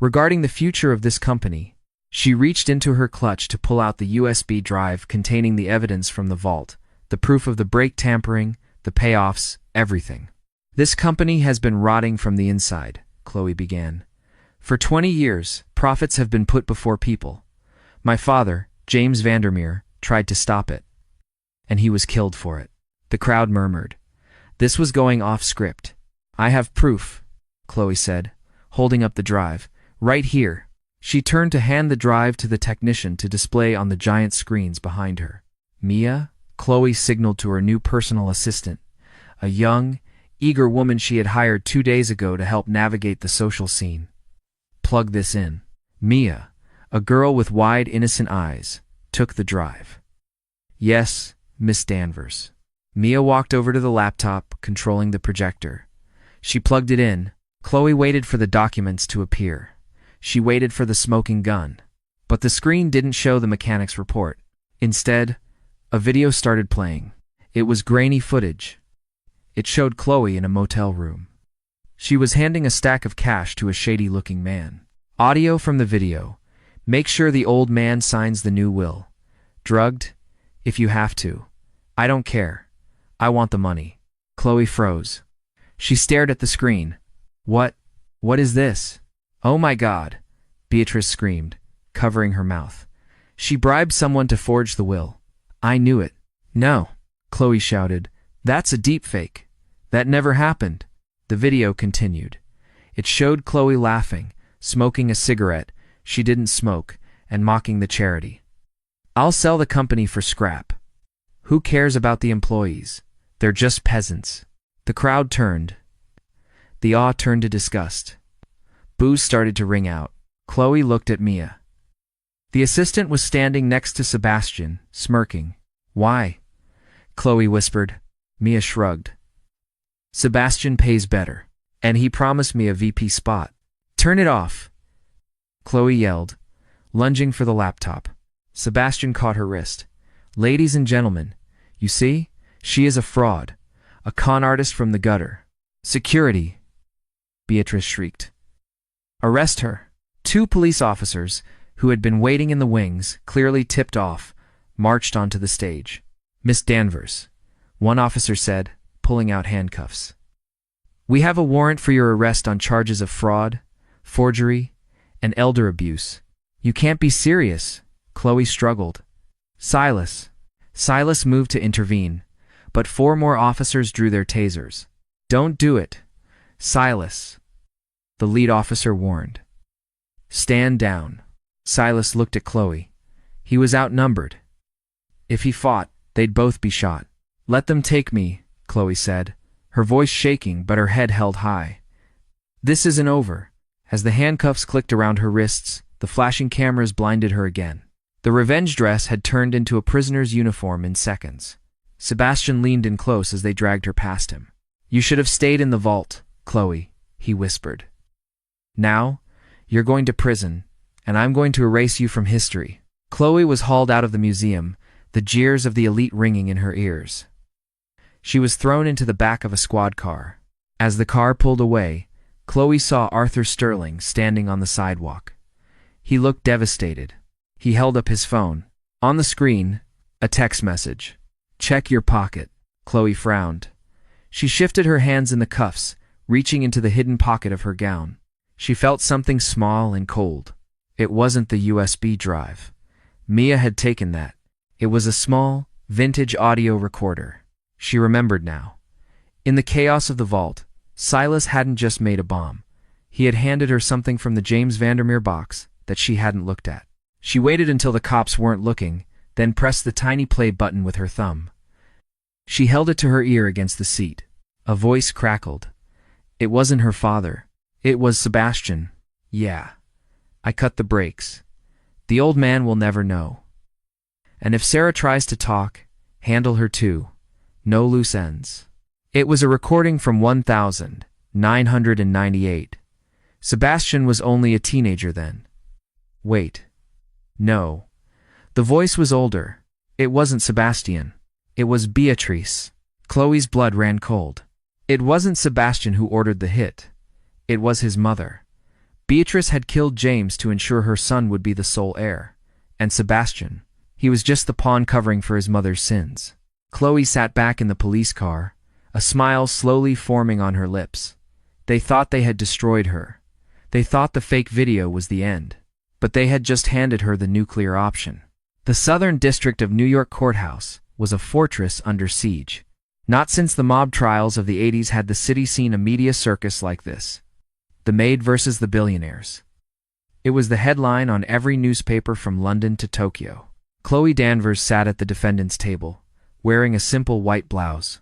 "Regarding the future of this company." She reached into her clutch to pull out the USB drive containing the evidence from the vault, the proof of the brake tampering, the payoffs, everything. "This company has been rotting from the inside," Chloe began. "For 20 years, profits have been put before people. My father, James Vandermeer, tried to stop it. And he was killed for it." The crowd murmured. This was going off script. "I have proof," Chloe said, holding up the drive. "Right here." She turned to hand the drive to the technician to display on the giant screens behind her. "Mia?" Chloe signaled to her new personal assistant, a young, eager woman she had hired 2 days ago to help navigate the social scene. "Plug this in." Mia, a girl with wide, innocent eyes, took the drive. "Yes, Miss Danvers." Mia walked over to the laptop, controlling the projector. She plugged it in. Chloe waited for the documents to appear. She waited for the smoking gun. But the screen didn't show the mechanic's report. Instead, a video started playing. It was grainy footage. It showed Chloe in a motel room. She was handing a stack of cash to a shady-looking man. Audio from the video. "Make sure the old man signs the new will. Drugged? If you have to. I don't care. I want the money." Chloe froze. She stared at the screen. What is this?" "Oh my God," Beatrice screamed, covering her mouth. "She bribed someone to forge the will. I knew it." "No," Chloe shouted. "That's a deepfake. That never happened." The video continued. It showed Chloe laughing, smoking a cigarette she didn't smoke, and mocking the charity. "I'll sell the company for scrap. Who cares about the employees? They're just peasants." The crowd turned. The awe turned to disgust. Boos started to ring out. Chloe looked at Mia. The assistant was standing next to Sebastian, smirking. "Why?" Chloe whispered. Mia shrugged. "Sebastian pays better. And he promised me a VP spot." "Turn it off," Chloe yelled, lunging for the laptop. Sebastian caught her wrist. "Ladies and gentlemen, you see? She is a fraud. A con artist from the gutter." "Security," Beatrice shrieked. "Arrest her." 2 police officers, who had been waiting in the wings, clearly tipped off, marched onto the stage. "Miss Danvers," one officer said, pulling out handcuffs. "We have a warrant for your arrest on charges of fraud, forgery, and elder abuse." "You can't be serious," Chloe struggled. "Silas." Silas moved to intervene, but 4 more officers drew their tasers. "Don't do it, Silas," the lead officer warned. "Stand down." Silas looked at Chloe. He was outnumbered. If he fought, they'd both be shot. "Let them take me," Chloe said, her voice shaking but her head held high. "This isn't over." As the handcuffs clicked around her wrists, the flashing cameras blinded her again. The revenge dress had turned into a prisoner's uniform in seconds. Sebastian leaned in close as they dragged her past him. "You should have stayed in the vault, Chloe," he whispered. "Now, you're going to prison, and I'm going to erase you from history." Chloe was hauled out of the museum, the jeers of the elite ringing in her ears. She was thrown into the back of a squad car. As the car pulled away, Chloe saw Arthur Sterling standing on the sidewalk. He looked devastated. He held up his phone. On the screen, a text message. "Check your pocket." Chloe frowned. She shifted her hands in the cuffs, reaching into the hidden pocket of her gown. She felt something small and cold. It wasn't the USB drive. Mia had taken that. It was a small, vintage audio recorder. She remembered now. In the chaos of the vault, Silas hadn't just made a bomb. He had handed her something from the James Vandermeer box that she hadn't looked at. She waited until the cops weren't looking, then pressed the tiny play button with her thumb. She held it to her ear against the seat. A voice crackled. It wasn't her father. It was Sebastian. "Yeah. I cut the brakes. The old man will never know. And if Sarah tries to talk, handle her too. No loose ends." It was a recording from 1998. Sebastian was only a teenager then. Wait. No. The voice was older. It wasn't Sebastian. It was Beatrice. Chloe's blood ran cold. It wasn't Sebastian who ordered the hit. It was his mother. Beatrice had killed James to ensure her son would be the sole heir. And Sebastian, he was just the pawn covering for his mother's sins. Chloe sat back in the police car, a smile slowly forming on her lips. They thought they had destroyed her. They thought the fake video was the end. But they had just handed her the nuclear option. The Southern District of New York Courthouse was a fortress under siege. Not since the mob trials of the 80s had the city seen a media circus like this. The Maid versus the Billionaires. It was the headline on every newspaper from London to Tokyo. Chloe Danvers sat at the defendant's table, wearing a simple white blouse.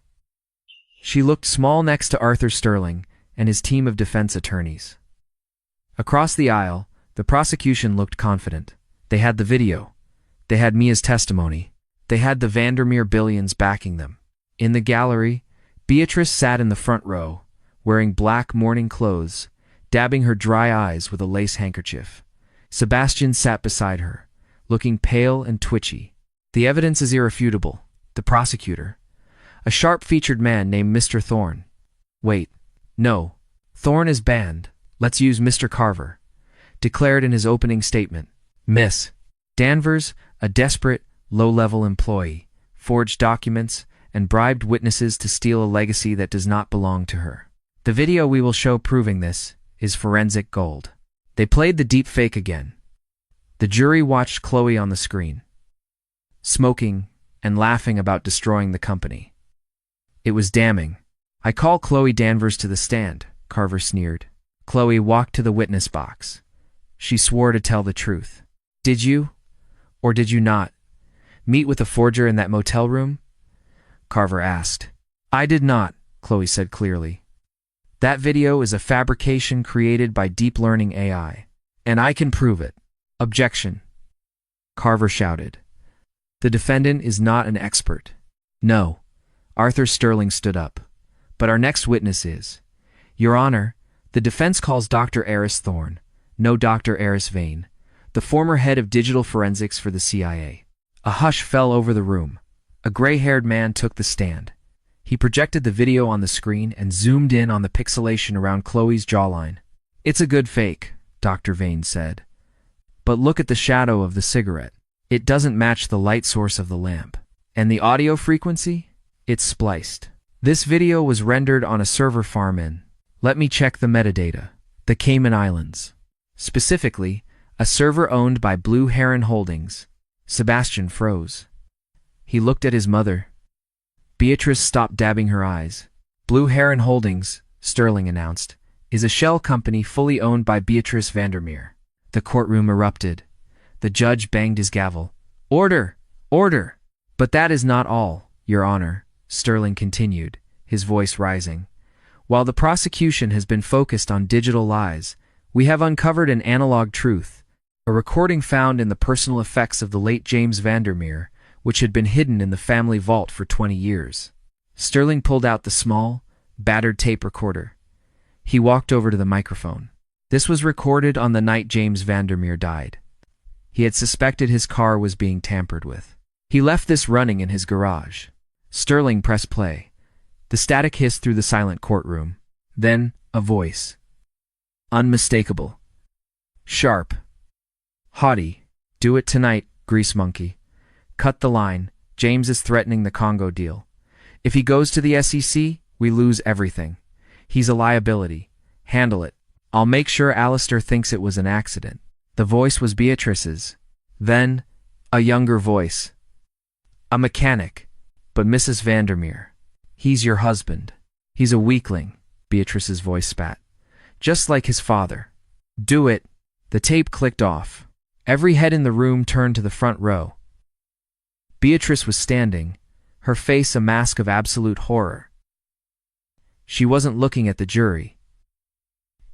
She looked small next to Arthur Sterling and his team of defense attorneys. Across the aisle, the prosecution looked confident. They had the video. They had Mia's testimony. They had the Vandermeer billions backing them. In the gallery, Beatrice sat in the front row, wearing black mourning clothes, dabbing her dry eyes with a lace handkerchief. Sebastian sat beside her, looking pale and twitchy. "The evidence is irrefutable," the prosecutor, a sharp-featured man named Mr. Thorne. "Wait, no, Thorne is banned. Let's use Mr. Carver," declared in his opening statement. Miss Danvers, a desperate, low-level employee, forged documents and bribed witnesses to steal a legacy that does not belong to her. The video we will show proving this is forensic gold. They played the deep fake again. The jury watched Chloe on the screen, smoking and laughing about destroying the company. It was damning. "I call Chloe Danvers to the stand," Carver sneered. Chloe walked to the witness box. She swore to tell the truth. "Did you, or did you not, meet with a forger in that motel room?" Carver asked. "I did not," Chloe said clearly. "That video is a fabrication created by deep learning AI, and I can prove it." "Objection," Carver shouted. "The defendant is not an expert." "No." Arthur Sterling stood up. "But our next witness is." "Your Honor, the defense calls Dr. Eris Thorne, no Dr. Eris Vane, the former head of digital forensics for the CIA." A hush fell over the room. A gray-haired man took the stand. He projected the video on the screen and zoomed in on the pixelation around Chloe's jawline. "It's a good fake," Dr. Vane said. "But look at the shadow of the cigarette. It doesn't match the light source of the lamp. And the audio frequency? It's spliced. This video was rendered on a server farm in, let me check the metadata, the Cayman Islands. Specifically, a server owned by Blue Heron Holdings." Sebastian froze. He looked at his mother. Beatrice stopped dabbing her eyes. "Blue Heron Holdings," Sterling announced, "is a shell company fully owned by Beatrice Vandermeer." The courtroom erupted. The judge banged his gavel. "Order! Order! But that is not all, Your Honor, Sterling continued, his voice rising. While the prosecution has been focused on digital lies, we have uncovered an analog truth, a recording found in the personal effects of the late James Vandermeer, which had been hidden in the family vault for 20 years. Sterling pulled out the small, battered tape recorder. He walked over to the microphone. This was recorded on the night James Vandermeer died. He had suspected his car was being tampered with. He left this running in his garage. Sterling pressed play. The static hissed through the silent courtroom. Then, a voice. Unmistakable. Sharp. Haughty. Do it tonight, grease monkey. Cut the line. James is threatening the Congo deal. If he goes to the SEC, we lose everything. He's a liability. Handle it. I'll make sure Alistair thinks it was an accident. The voice was Beatrice's. Then, a younger voice. A mechanic. But Mrs. Vandermeer. He's your husband. He's a weakling, Beatrice's voice spat. Just like his father. Do it. The tape clicked off. Every head in the room turned to the front row. Beatrice was standing, her face a mask of absolute horror. She wasn't looking at the jury.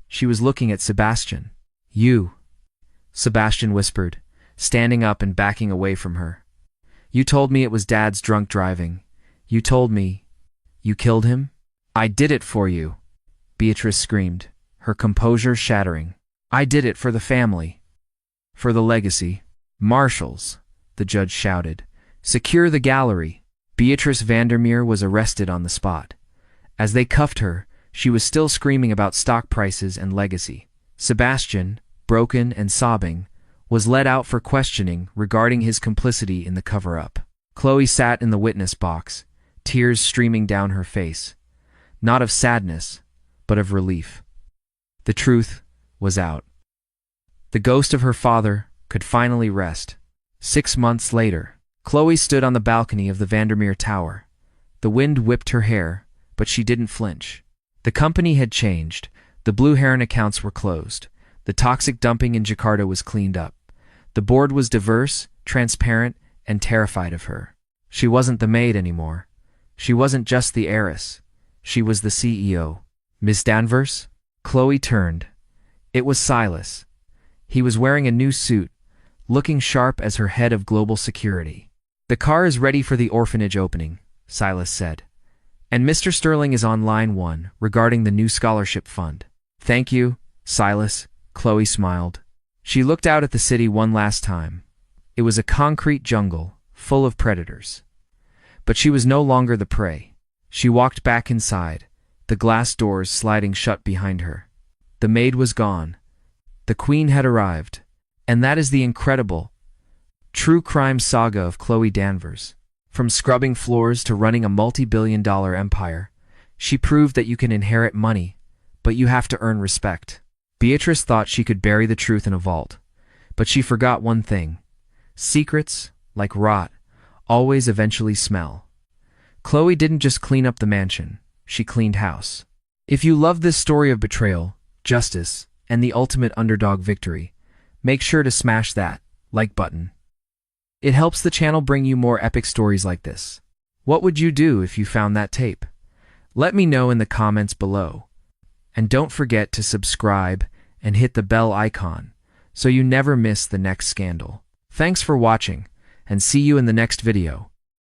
She was looking at Sebastian. You, Sebastian whispered, standing up and backing away from her. You told me it was Dad's drunk driving. You told me. You killed him? I did it for you, Beatrice screamed, her composure shattering. I did it for the family. For the legacy. Marshals, the judge shouted. Secure the gallery. Beatrice Vandermeer was arrested on the spot. As they cuffed her, she was still screaming about stock prices and legacy. Sebastian, broken and sobbing, was led out for questioning regarding his complicity in the cover-up. Chloe sat in the witness box, tears streaming down her face. Not of sadness, but of relief. The truth was out. The ghost of her father could finally rest. 6 months later, Chloe stood on the balcony of the Vandermeer Tower. The wind whipped her hair, but she didn't flinch. The company had changed. The Blue Heron accounts were closed. The toxic dumping in Jakarta was cleaned up. The board was diverse, transparent, and terrified of her. She wasn't the maid anymore. She wasn't just the heiress. She was the CEO. Miss Danvers? Chloe turned. It was Silas. He was wearing a new suit, looking sharp as her head of global security. The car is ready for the orphanage opening, Silas said. And Mr. Sterling is on line 1 regarding the new scholarship fund. Thank you, Silas, Chloe smiled. She looked out at the city one last time. It was a concrete jungle, full of predators. But she was no longer the prey. She walked back inside, the glass doors sliding shut behind her. The maid was gone. The queen had arrived. And that is the incredible, true crime saga of Chloe Danvers. From scrubbing floors to running a multi-billion-dollar empire, she proved that you can inherit money, but you have to earn respect. Beatrice thought she could bury the truth in a vault, but she forgot one thing. Secrets, like rot, always eventually smell. Chloe didn't just clean up the mansion, she cleaned house. If you love this story of betrayal, justice, and the ultimate underdog victory, make sure to smash that like button. It helps the channel bring you more epic stories like this. What would you do if you found that tape? Let me know in the comments below. And don't forget to subscribe and hit the bell icon so you never miss the next scandal. Thanks for watching, and see you in the next video.